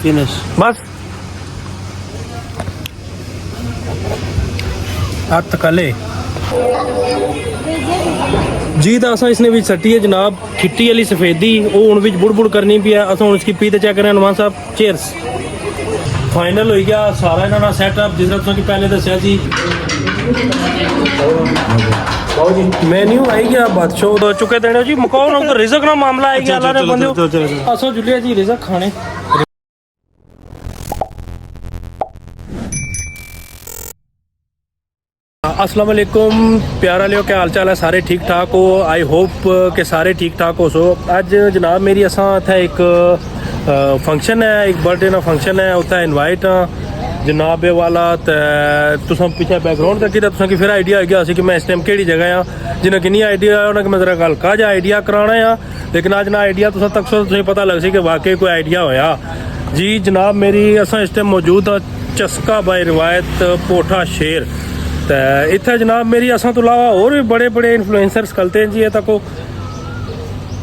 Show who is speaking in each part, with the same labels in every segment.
Speaker 1: Finish
Speaker 2: बस हथ कले जी। तो असा इसने भी सट्टी है जनाब खिट्टी वाली सफेदी वो हुण विच बुड़ बुड़ करनी पी है। असा हुण इसकी पी ते चेक करें नुमान साहब। चेयर्स फाइनल हो गया सारा इन्होंने सैटअप जिस तरह कि पहले दसिया जी। मेन्यू आई गया बादशाह तो चुके देने जी मुकाओ ना रिजक ना मामला आई गया अल्लाह ने बंदे असो जुलिया जी रिजक खाने। अस्सलाम वालेकुम प्यारा लियो क्या हाल चाल है सारे ठीक ठाक हो। आई होप के सारे ठीक ठाक हो। सो अज जनाब मेरी असा इत्थे एक फंक्शन है एक बर्थडे ना फंक्शन है उत्थे इनवाइट हाँ जनाब वाला। तुसा पीछे बैकग्राउंड तक तुसा की फिर आइडिया हो गया कि मैं इस टाइम केड़ी जगह हाँ जिन्हें किन्नी आइडिया है उन्हें मैं जरा गल का जा आइडिया कराना है। लेकिन अज ना आइडिया तुसा तक तुझे पता लग सी कि वाकई कोई आइडिया होया जी। जनाब मेरी असा इस टाइम मौजूद हाँ चस्का बाई रिवायत पोठा शेर। तो इत्थे जनाब मेरी असा तो अलावा और भी बड़े बड़े इन्फ्लुएंसर्स कलते हैं जी। तको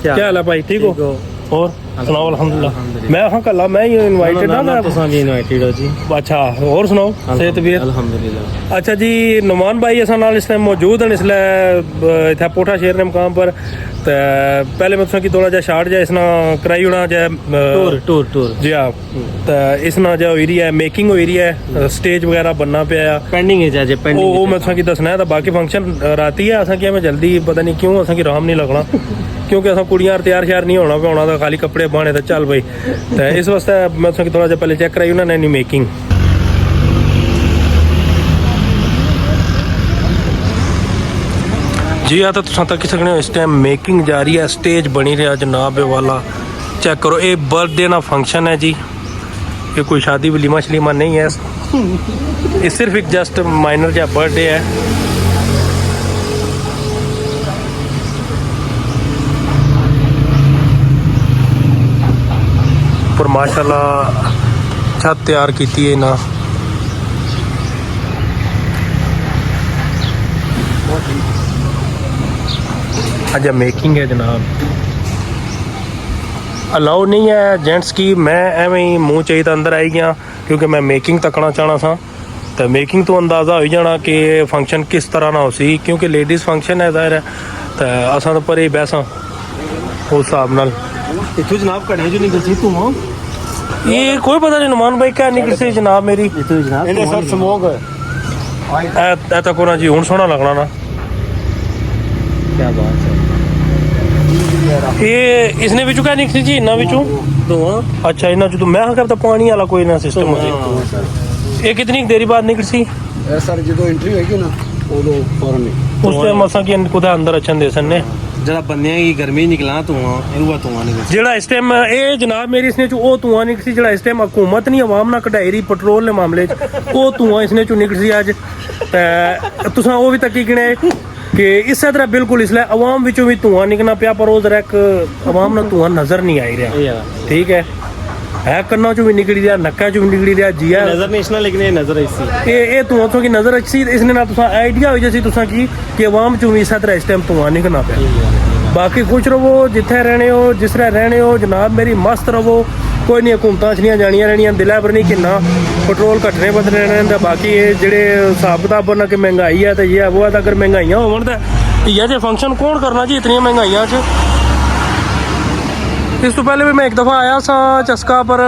Speaker 2: क्या हाल है भाई ठीक हो और सुनाओ अल्हम्दुलिल्लाह। मैं हाँ कल मैं ही इनवाइटेड ना मैं
Speaker 1: इनवाइटेड हो जी।
Speaker 2: अच्छा और सुनाओ सेहत भी
Speaker 1: अल्हम्दुलिल्लाह।
Speaker 2: अच्छा जी नुमान भाई असा नाल इस टाइम मौजूद हैं इसलिए इत्थे पोठा शेर ने मुकाम पर। तो पहले मैं तुसें थोड़ा जा शार्ट जा इसना कराई होना जा
Speaker 1: टूर टूर टूर
Speaker 2: जी हाँ। तो इसना जो हुई रही है मेकिंग हुई रही है स्टेज वगैरह बनना पे
Speaker 1: पेंडिंग है जा पेंडिंग
Speaker 2: वो मैं तुसें दसना है। तो बाकी फंक्शन राती है असा मैं जल्दी पता नहीं क्यों असा राम नहीं लगना क्योंकि असा कुड़ियां तैयार श्यार नहीं होना पे होना तो खाली कपड़े पाने तो चल भाई। तो इस वास्ते मैं तुसें थोड़ा जा पहले चेक कराई उन्होंने मेकिंग। जी हाँ तो तुम तक सकने हो इस टाइम मेकिंग जा रही है स्टेज बनी रहा जनाब वाला चेक करो। ये बर्थडे ना फंक्शन है जी ये कोई शादी वलीमा शलीमा नहीं है ये सिर्फ एक जस्ट माइनर जा बर्थडे है। पर माशाल्लाह छत तैयार की है ना अच्छा मेकिंग है जनाब अलाउ नहीं है जेंट्स की। मैं एवं ही मुँह चाहिए तो अंदर आई गया क्योंकि मैं मेकिंग तकना चाहना था। तो मेकिंग तो अंदाज़ा हो जाना कि फंक्शन किस तरह ना हो सी क्योंकि लेडीज़ फंक्शन है ज़ाहिर है। तो असा तो पर ही बैसा उस हिसाब नाल
Speaker 1: इतु जनाब कड़े जो निकल सी तू
Speaker 2: ये कोई पता नहीं नुमान भाई क्या निकल सी जनाब मेरी
Speaker 1: इतु जनाब इन्हें सब स्मोक
Speaker 2: है तक ना जी हूँ सोहना लगना ना
Speaker 1: क्या बात है।
Speaker 2: ये इसने विचू क्या निकली जी इन्ना विचू
Speaker 1: धुआं
Speaker 2: अच्छा इन्ना जो मैं हाँ करता पानी वाला कोई ना सिस्टम हो ये कितनी देरी बाद निकल सी
Speaker 3: सर जो एंट्री होगी ना वो फौरन
Speaker 2: उस टाइम असा की कुछ अंदर अच्छा दे सकने
Speaker 1: जरा बंदे की गर्मी निकला धुआं धुआं निकल
Speaker 2: जेड़ा इस टाइम ये जनाब मेरी इसने चो वो धुआं निकल सी जेड़ा इस टाइम हुकूमत नहीं अवाम ना कढ़ाई रही पेट्रोल ने मामले वो धुआं इसने चो निकल सी अज तुसा वो भी तकी गिने कि इस तरह बिल्कुल इसलिए अवाम विचों भी धुआं निकलना पिया पर वो जरा एक अवाम ना धुआं नजर नहीं आई रहा ठीक है कन्ना चो भी निकली रहा नक्का चो भी निकली रहा जिया
Speaker 1: नजर नहीं इसना लेकिन नजर इसी
Speaker 2: ये धुआं तो की नजर अच्छी इसने ना तुसा आइडिया हो जैसी तुसा की कि अवाम चो भी इस तरह इस टाइम धुआं निकलना पिया। बाकी खुश रहो जिथे रहने हो जिस तरह रहने हो जनाब मेरी मस्त रहो कोई नहीं हुकूमत छड़ियाँ जानिया रहनिया दिला पर नहीं किन्ना पेट्रोल घटने बदने रहने। बाकी ये जेडे हिसाब किताब बनना कि महंगाई है तो ये है वो है अगर महंगाइयाँ हो ये जो फंक्शन कौन करना जी इतनी महंगाइयाँ च। इस तो पहले भी मैं एक दफ़ा आया सा चस्का पर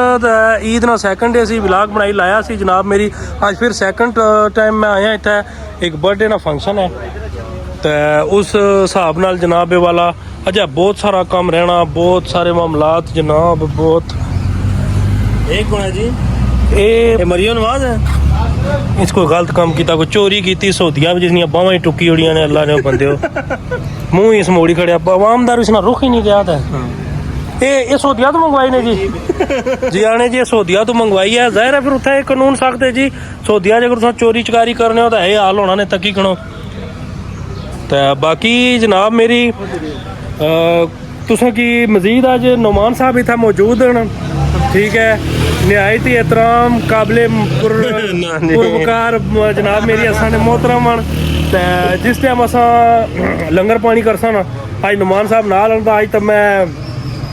Speaker 2: ईद ना सैकंड डे सी व्लॉग बनाई लाया सी जनाब मेरी आज फिर सैकंड टाइम मैं आया इत्थे एक बर्थडे ना फंक्शन है। तो उस हिसाब नाल जनाब वाला अच्छा बहुत सारा काम रहना बहुत सारे मामलात जनाब बहुत
Speaker 1: एक गुना जी
Speaker 2: ये
Speaker 1: मरियो नवाज है
Speaker 2: इसको गलत काम किया कोई चोरी की सौदियां भी जिसनियां बावां ही टुकी उड़ियां ने अल्लाह ने बंदे मुंह ही समोड़ी खड़िया अवामदार इसना रुख ही नहीं गया था। ये सौदिया तो मंगवाई ने जी आने जी सौदिया तो मंगवाई है ज़ाहिर है फिर उत्थे कानून सख्त है जी सौदिया अगर तुम चोरी चकारी करने हो तो यह हाल होना ने तकी खड़ो। तो बाकी जनाब मेरी तुसें की मजीद अज नुमान साहब इतना मौजूद हैं ठीक है नहायत ही एहतराम काबिल पुरवकार जनाब मेरी असा ने मोहतरम जिस टाइम असा लंगर पानी करसा ना अज नुमान साहब नाल अज तो मैं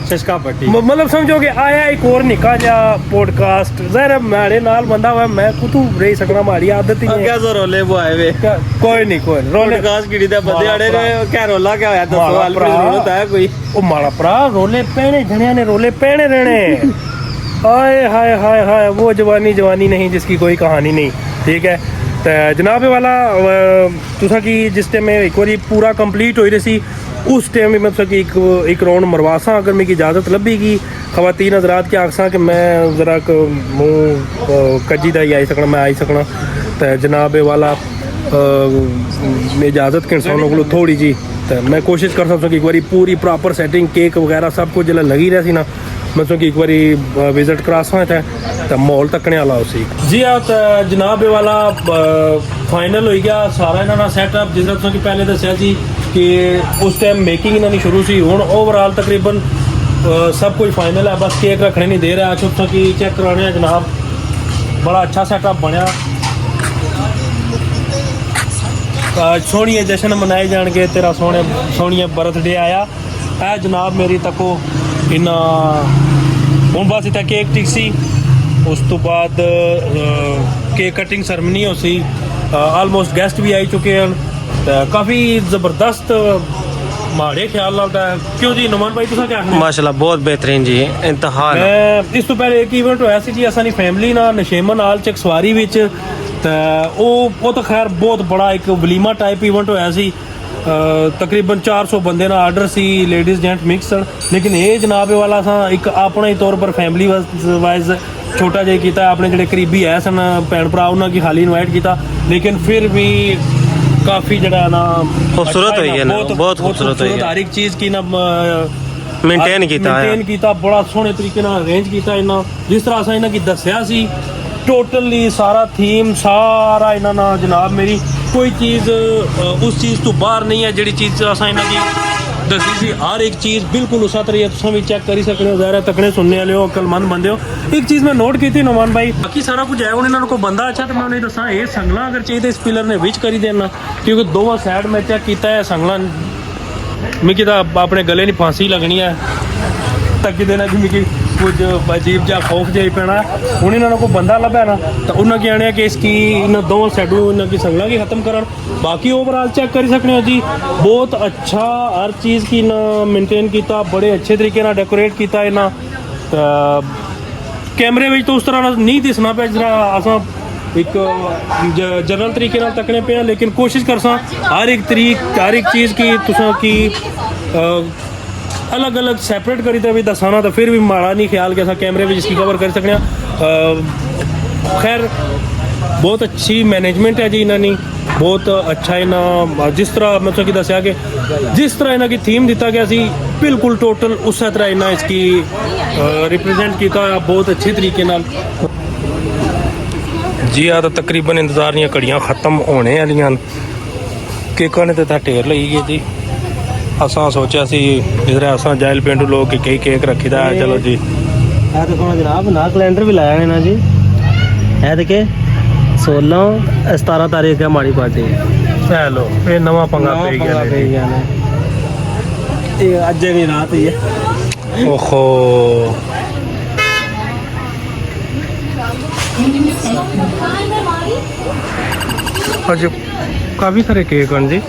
Speaker 1: शशका पट्टी
Speaker 2: मतलब समझो कि आया एक और निका जा पॉडकास्ट जरा माड़े नाल बंदा हुआ मैं कुतू रही सकना माड़ी आदत ही नहीं
Speaker 1: क्या सो रोले वो आए वे
Speaker 2: कोई नहीं कोई रोले
Speaker 1: पॉडकास्ट गिड़ी दे बंदे आड़े ने क्या रोला क्या होया दसो हाल पे जरूरत है कोई
Speaker 2: ओ माड़ा भरा रोले पैने जणिया ने रोले पैने रहने हाय हाय हाय हाय वो जवानी नहीं जिसकी कोई कहानी नहीं ठीक है तो जनाब वाला तुसा की जिस टाइम में एक बारी पूरा कंप्लीट हो रही सी उस टाइम में मतलब कि एक राउंड मरवासा अगर मेरी इजाज़त लभेगी खवातीन हजरात के आखसा कि मैं ज़रा मुँह कजी दा ही आई सकना मैं आई सकना तो जनाब वाला इजाज़त के इंसानों को थोड़ी जी तो मैं कोशिश कर सकता कि एक बारी पूरी प्रॉपर सेटिंग केक वगैरह सब कुछ जिला लगी रही ना मैं कि एक बारी विजिट करासा था तो माहौल तकने वाला उसी जी हाँ तो जनाब वाला फाइनल हो गया सारा इन्होंने सैटअप जिस तरह कि पहले दसिया जी कि उस टाइम मेकिंग इन्होंने शुरू सी हुण ओवरऑल तकरीबन सब कुछ फाइनल है बस केक रखने नहीं दे रहा चुप कि चेक कराने जनाब बड़ा अच्छा सैटअप बनया सोहनिए जश्न मनाए जाएंगे तेरा सोहनिया बर्थडे आया है जनाब मेरी तको इन्ना हूँ बस इतना केक टिक सी उस तो बाद केक कटिंग सरमनी हो सी आलमोस्ट गेस्ट भी आई चुके हैं काफ़ी ज़बरदस्त माड़े ख्याल नाल क्यों जी नुमान भाई तुसा क्या आखना
Speaker 1: माशाल्लाह बहुत बेहतरीन जी इंतहा
Speaker 2: मैं इस तो पहले एक इवेंट होया सी जी असानी फैमिली ना नशेमन हाल च सवारी विच वो तो खैर बहुत बड़ा एक वलीमा टाइप इवेंट होया सी तकरीबन 400 बंदे ना आर्डर सी लेडीज जेंट मिक्स लेकिन ये जनाब वाला सा एक अपने ही तौर पर फैमिली वाइज छोटा जिहा किया अपने जोड़े करीबी है सन भैन भरा उन्होंने खाली इनवाइट किया लेकिन फिर भी काफ़ी जरा ना
Speaker 1: खूबसूरत हुई है ना बहुत खूबसूरत हुई है
Speaker 2: हर एक चीज़ की ना
Speaker 1: मेंटेन किया
Speaker 2: बड़ा सोहने तरीके नाल अरेंज किया इन्ना जिस तरह असा इन्हां की दस्सिया सी टोटली सारा थीम सारा इन्होंने जनाब मेरी कोई चीज़ उस चीज़ तो बाहर नहीं है जी चीज़ असा इन्हां की दसी सी हर एक चीज़ बिल्कुल उस तरीके तुम भी चेक करी सकते हो ज़ाहिर तकने सुनने वाले हो अकलमंद बंदे हो एक चीज़ मैं नोट की थी नुमान भाई बाकी सारा कुछ है हूँ इन्होंने को बंदा अच्छा तो मैं उन्हें दसा ये संगला अगर चाहिए इस पिलर ने विच करी देना क्योंकि दोवां साइड में चेक किया है संगला मिगी तो अपने गले नहीं फांसी लगनी है तक देना कि मिगी कुछ अजीब जा खौफ जा पैना हूँ इन्होंने को बंदा लभा ना तो उन्होंने आने कि इसकी इन दोनों साइडों इन्होंने संगला की खत्म कर बाकी ओवरऑल चेक कर सकते हो जी बहुत अच्छा हर चीज़ की ना मेनटेन किया बड़े अच्छे तरीके ना डेकोरेट किया इन्हें कैमरे में तो उस तरह नहीं दिसना पे जरा असा एक जनरल तरीके नाल तकने पे लेकिन कोशिश कर हर एक चीज़ की तुसा की अलग अलग सैपरेट करी तो भी दसाना तो फिर भी माड़ा नहीं ख्याल कि अस कैमरे में जिसकी कवर कर सकते हैं खैर बहुत अच्छी मैनेजमेंट है जी इन्होंने बहुत अच्छा इन्हें जिस तरह मतलब कि दसिया कि जिस तरह इन्हों की थीम दिता गया सी बिल्कुल टोटल उस तरह इन्हें इसकी रिप्रेजेंट किया बहुत अच्छे तरीके नाल जी आ तो तकरीबन इंतजार दियां घड़ियां खत्म होने वालियां केकां ने तो ढेर लई गई जी असा सोचा सी इधर असा जायल पेंडू लोग कि कई केक रखी दा है चलो जी
Speaker 1: देखो जनाब ना कैलेंडर भी लाया है ना जी है देखे 16-17 तारीख है हमारी पार्टी
Speaker 2: लो ये नवा पंगा पे गया
Speaker 1: ये अज भी रात ही है
Speaker 2: ओहो आज काफ़ी सारे केक हैं जी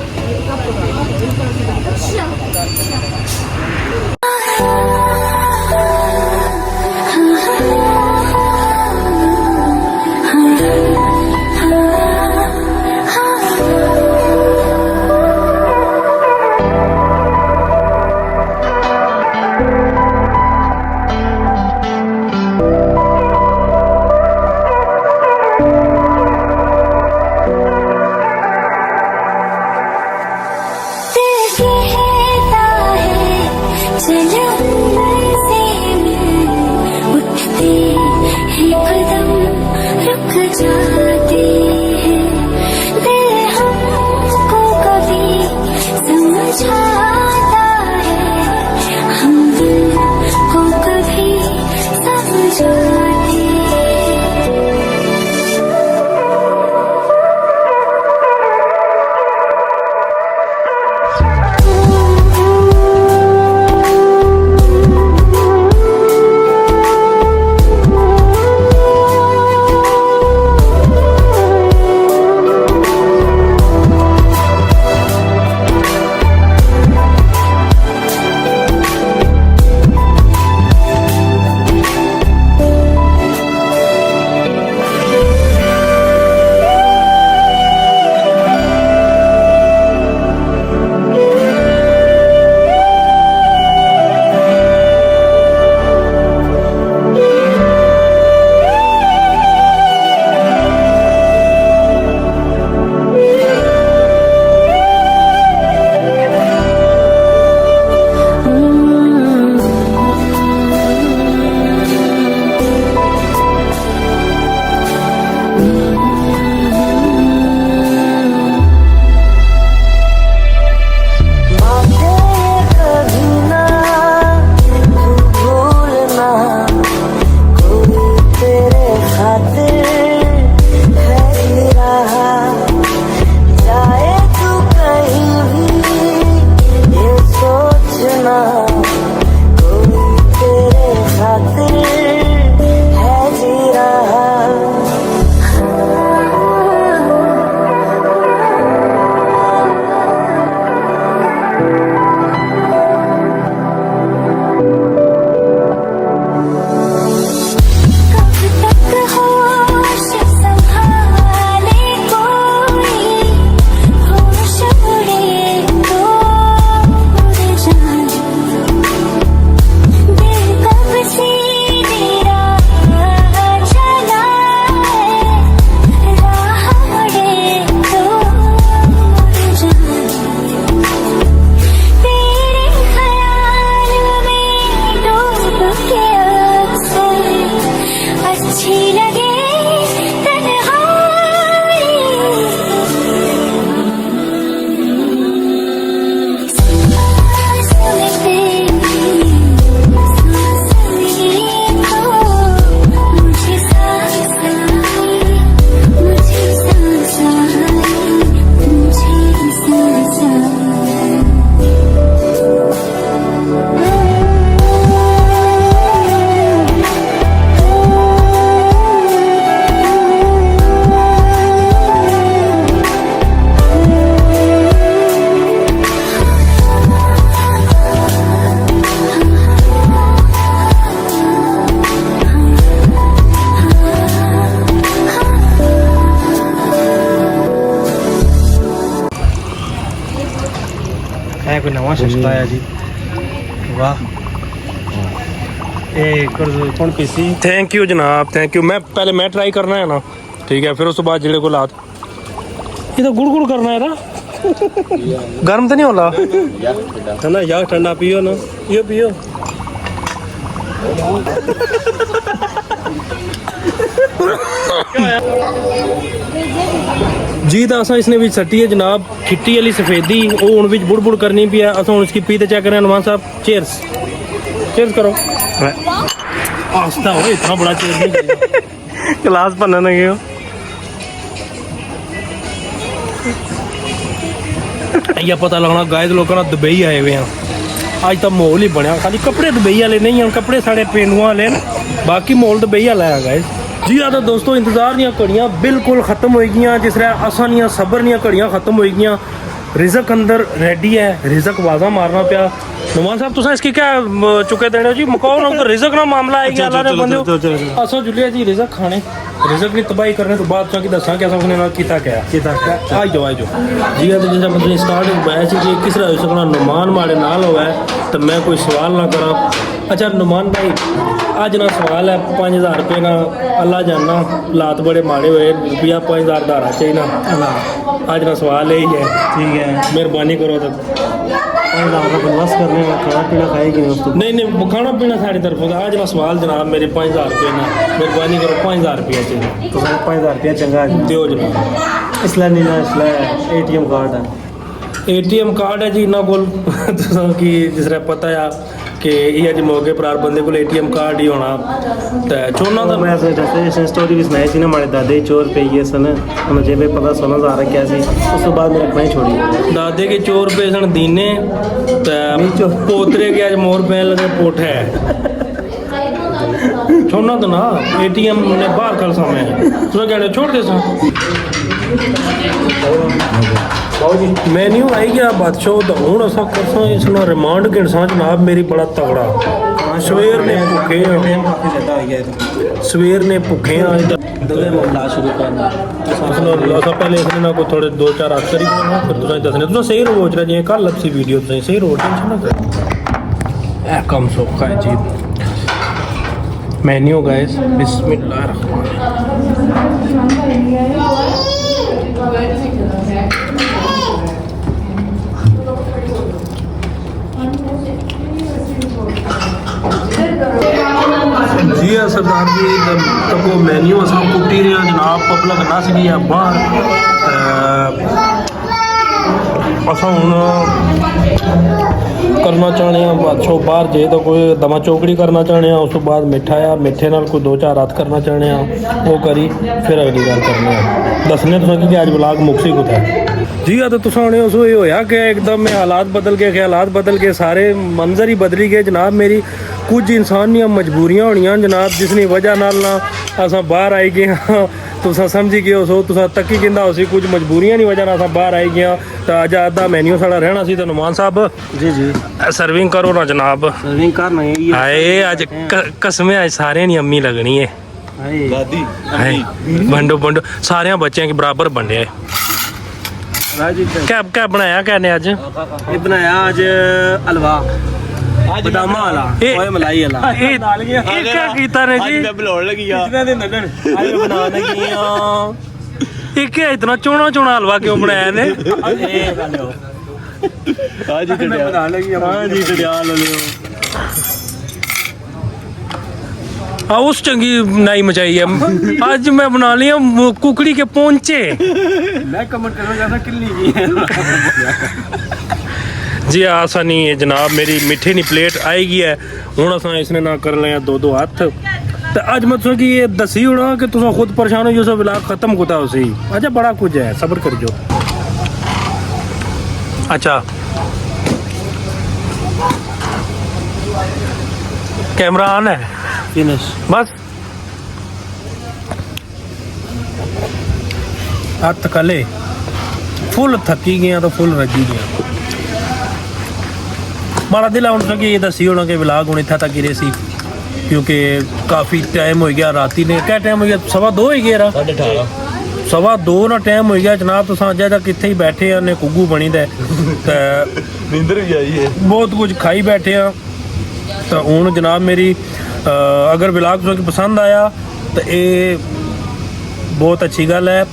Speaker 1: कोई नवा सिस्टम आया जी वाह कौन पीसी
Speaker 2: थैंक यू जनाब थैंक यू मैं पहले मैं ट्राई करना है ना ठीक है फिर उस बाद जेड़े को लात ये तो गुड़ गुड़ करना है ना गर्म तो नहीं होला
Speaker 1: ठंडा यार ठंडा पियो ना ये पियो
Speaker 2: जी तो असा इसने भी सट्टी है जनाब खिट्टी वाली सफेदी वो हुण विच बुड़ बुड़ करनी पी है असा हुण इसकी पी ते चेक करें नुमान साहब चेयर्स चेयर्स करो आस्ता हो इतना बड़ा चेयर नहीं
Speaker 1: गिलास भरने लगे हो
Speaker 2: ये पता लगना गायद लोगों ना दुबई आए हुए हैं अज तो माहौल ही बनया खाली कपड़े दुबई वाले नहीं हैं कपड़े साढ़े पेंडुआ वाले बाकी माहौल दुबई वाला है गायद जी हाँ तो दोस्तों इंतजार दियां घड़ियां बिल्कुल खत्म हो गई जिस तरह असा दियां सबर दियां घड़ियां खत्म हो गई रिजक अंदर रेडी है रिजक वाजा मारना पिया नुमान साहब तुसा इसकी क्या चुके देने हो जी मकाओ ना उधर रिजक ना मामला है अल्लाह ने बंदे असा जुलिया जी रिजक खाने रिजक की तबाही करने तो बाद की दसा कि उसने ना कीता क्या आई जाओ जी हाँ तो जैसा मतलब स्टार्ट होया कि किस तरह हो सकना नुमान माड़े नाल होया तो मैं कोई सवाल ना करा अच्छा नुमान भाई अज ना सवाल है 5000 रुपये ना अल्लाह जाना लात बड़े माड़े हुए रुपया 5000 धारा चाहिए ना अज ना सवाल यही है
Speaker 1: ठीक है
Speaker 2: मेहरबानी करो तो
Speaker 1: बंदोबस्त करने का खाना पीना खाएगी
Speaker 2: नहीं खाना पीना साड़ी तरफ आज ना सवाल जनाब मेरे 5000 रुपये ना मेहरबानी करो 5000 रुपया चाहिए
Speaker 1: तो 5000 रुपया चंगा
Speaker 2: दो जनाब
Speaker 1: इसलिए नहीं ना इसलिए ATM कार्ड है
Speaker 2: ATM कार्ड है जी ना कोल कि जिस तरह पता है कि ये अज मौके पर बंदे को ATM कार्ड ही होना तो छोड़ना था
Speaker 1: मैं जैसे स्टोरी भी सुनाई थी ना हमारे दादे चोर पे ये सन मुझे भी पता 16000 रखा सी उस बाद मेरे भाई छोड़ी
Speaker 2: दादे के चोर पे सन दीने तो पोतरे के अज मोर पैन लगे पोठ है छोड़ना तो ना ATM ने बाहर कल समय है तो क्या छोड़ दे सा मेन्यू आई गया बादशाह तो हूँ असा करसा इसना रिमांड गिणसा जनाब मेरी बड़ा तगड़ा सवेर ने भुखे सवेर ने भुखे पहले इसने ना कोई थोड़े 2-4 अक्षर ही फिर तुसें दसने तुसें सही रोज रहे जियां कल लपसी वीडियो तुसें सही रोज टेंशन ना करो ए कम सौखा है जी मेन्यू गाइस बिस्मिल्लाह जी हाँ सरदार जी तब वो मेन्यू अस कुटी रहे जनाब पब्लिक नस गई है बाहर अस हूँ करना चाहने बादशाह बाहर जे तो कोई दमा चौकड़ी करना चाहने उस तो बाद मिठा आ मिठे नाल कोई 2-4 हथ करना चाहने वो करी फिर अगली गल करने दसने तुसें कि अज ब्लाग मुक्सी कुत्थै जी हाँ तो तुस हूँ उस होया कि एकदम हालात बदल गए ख्यालात बदल गए सारे मंजर ही बदली गए जनाब मेरी कुछ इंसान दियां मजबूरियां होनियां जनाब जिसकी वजह नाल ना असां बाहर आई गए हाँ तुसा समझी गए हो तुसा तक्की किंदा हो सी कुछ मजबूरियां की वजह असां बाहर आई गए तो अज अद्धा मेन्यू साढ़ा रहना सी तो नुमान साहब
Speaker 1: जी जी
Speaker 2: सर्विंग करो ना जनाब
Speaker 1: सर्विंग करना है
Speaker 2: हाय अज कसमें अज सारे नी अम्मी लगनी है
Speaker 3: दादी
Speaker 2: हाय बंडो बंडो सारे बच्चों के बराबर बंडे है क्या क्या बनाया कहने अज
Speaker 1: ये बनाया आज हलवा बदामा वाला ओए मलाई वाला
Speaker 2: ये क्या कीता ने जी
Speaker 3: बुलाउण लगी आ
Speaker 1: कितने दिन लगन आज बनाने की
Speaker 2: ये क्या इतना चोना चोना हलवा क्यों बनाया ने
Speaker 3: आज ही
Speaker 1: बना लगी हां जी डडियाल लियो
Speaker 2: उस चंगी नाई मचाई है आज मैं बना लिया कुकड़ी के पोंचे
Speaker 1: मैं कमेंट करना चाहता किल्ली की
Speaker 2: जी आसा नहीं है जनाब मेरी मिठी नी प्लेट आएगी है हूँ असा इसने ना कर लिया 2-2 हथ तो अज मैं तुसें ये दसी होना कि तुम खुद परेशान हो जो सब इलाक खत्म कुत्ता उसी अच्छा बड़ा कुछ है सबर कर जो अच्छा कैमरा ऑन है
Speaker 1: फिनिश
Speaker 2: बस हथ कले फुल थकी गया तो फुल रजी गया माड़ा दिल हूँ कि ये दसी होना कि विलाग हूँ इतना तक गिरे सी क्योंकि काफ़ी टाइम हो गया राती ने क्या टाइम हो गया 2:15 हो गया 2:15 ਨਾ ਟਾਈਮ ਹੋ ਗਿਆ ਜਨਾਬ। ਤੁਸੀਂ ਅੱਜ ਤੱਕ ਇੱਥੇ ਹੀ ਬੈਠੇ ਆ ਨੇ ਕੁੱਗੂ ਬਣੀ ਦਾ ਤੇ
Speaker 3: ਨੀਂਦਰ ਵੀ ਆਈ ਹੈ।
Speaker 2: ਬਹੁਤ ਕੁਝ ਖਾਈ ਬੈਠੇ ਆ। ਤਾਂ ਹੁਣ ਜਨਾਬ ਮੇਰੀ ਅਗਰ ਵਲੌਗ ਤੁਹਾਨੂੰ ਪਸੰਦ ਆਇਆ ਤਾਂ ਇਹ ਬਹੁਤ ਅੱਛੀ ਗੱਲ ਹੈ।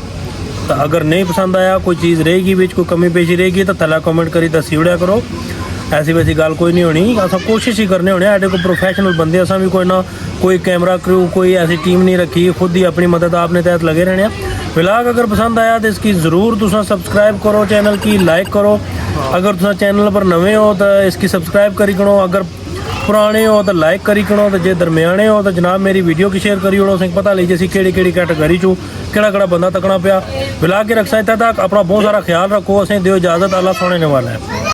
Speaker 2: ਤਾਂ ਅਗਰ नहीं पसंद आया, कोई चीज़ रहेगी बीच कोई कमी पेशी रहेगी तो थल्ला कमेंट करी दसी उड़िया करो। ऐसी वैसी गल कोई नहीं होनी। अस कोशिश ही करने होने साढ़े को प्रोफैशनल बंदे असा भी कोई ना कोई कैमरा क्रू कोई ऐसी टीम नहीं रखी, खुद ही अपनी मदद आपने तहत लगे रहने। व्लॉग अगर पसंद आया तो इसकी ज़रूर तुसा सब्सक्राइब करो, चैनल की लाइक करो। अगर तुसा चैनल पर नवे हो तो इसकी सब्सक्राइब करी करो, अगर पुराने हो तो लाइक करी करो, तो जे दरम्याने हो तो जनाब मेरी वीडियो की शेयर करी ओड़ो। सिंह पता लीजिए केड़ी कैटेगरी चो केड़ा बंदा तकना पिया। व्लॉग के रक्षा तक अपना बहुत सारा ख्याल रखो। असें दियो इजाज़त, अल्लाह सोने वाला है।